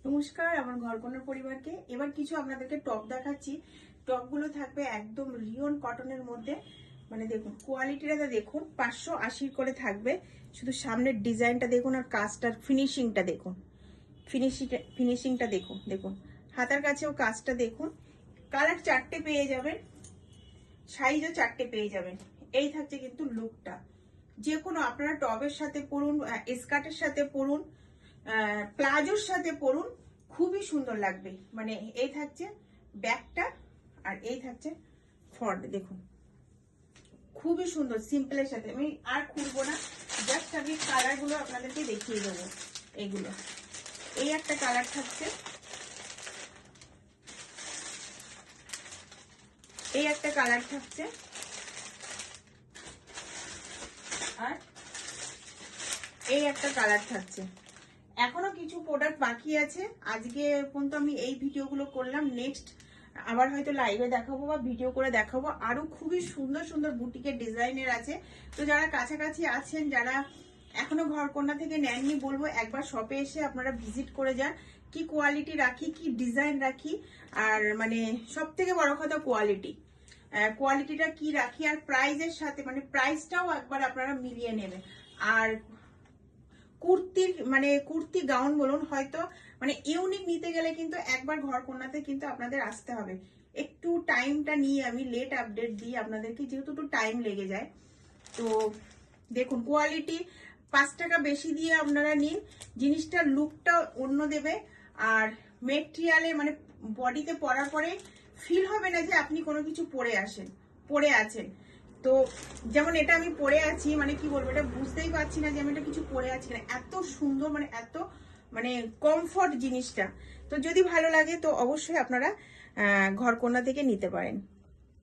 নমস্কার আমার ঘরকন্যার পরিবারকে। এবার কিছু আপনাদেরকে টপ দেখাচ্ছি। টপগুলো থাকবে একদম রিয়ন কটনের মধ্যে। মানে দেখুন কোয়ালিটিটা দেখুন, 580 করে থাকবে। শুধু সামনের ডিজাইনটা দেখুন আর কাজটার ফিনিশিংটা দেখুন। ফিনিশিংটা দেখুন, দেখুন হাতার কাছেও কাজটা দেখুন। কালার 4টে পেয়ে যাবেন, সাইজও 4টে পেয়ে যাবেন। এই থাকছে কিন্তু লুকটা। যে কোনো আপনারা টপের সাথে পরুন, স্কার্টের সাথে পরুন, প্লাজোর সাথে পরুন, খুবই সুন্দর লাগবে। মানে এই থাকছে ব্যাকটা আর এই থাকছে ফ্রন্ট। দেখুন খুবই সুন্দর, সিম্পলের সাথে। আমি আর খুলবো না, জাস্ট আমি কালারগুলো আপনাদেরকে দেখিয়ে দেবো। এইগুলো এই একটা কালার থাকছে, এই একটা কালার থাকছে, আর এই একটা কালার থাকছে। এখনো কিছু প্রোডাক্ট বাকি আছে। আজকে পর্যন্ত আমি এই ভিডিওগুলো করলাম, নেক্সট আবার হয়তো লাইভে দেখাবো বা ভিডিও করে দেখাবো। আরো খুবই সুন্দর সুন্দর বুটিকের ডিজাইনের আছে। তো যারা কাছাকাছি আছেন, যারা এখনো ঘরকন্যা থেকে নেননি, বলবো একবার শপে এসে আপনারা ভিজিট করে যান। কি কোয়ালিটি রাখি, কি ডিজাইন রাখি, আর মানে সব থেকে বড় কথা কোয়ালিটিটা কি রাখি, আর প্রাইজের সাথে মানে প্রাইসটাও একবার আপনারা মিলিয়ে নেবেন। আর কুর্তি গাউন বলুন, হয়তো মানে ইউনিক নিতে গেলে কিন্তু একবার ঘরকন্যাতে কিন্তু আপনাদের আসতে হবে। একটু টাইমটা নিয়ে আমি লেট আপডেট দিই আপনাদেরকে, যেহেতু একটু টাইম লেগে যায়। তো দেখুন কোয়ালিটি 5 টাকা বেশি দিয়ে আপনারা নিন, জিনিসটার লুকটা অন্য দেবে। আর মেটেরিয়ালে মানে বডিতে পরার পরে ফিল হবে না যে আপনি কোনো কিছু পরে আছেন। তো যেমন এটা আমি পরে আছি, মানে কি বলবো, এটা বুঝতেই পারছি না যে আমি এটা কিছু পরে আছি না। এত সুন্দর, মানে এত মানে কমফর্ট জিনিসটা। তো যদি ভালো লাগে তো অবশ্যই আপনারা ঘরকন্যা থেকে নিতে পারেন।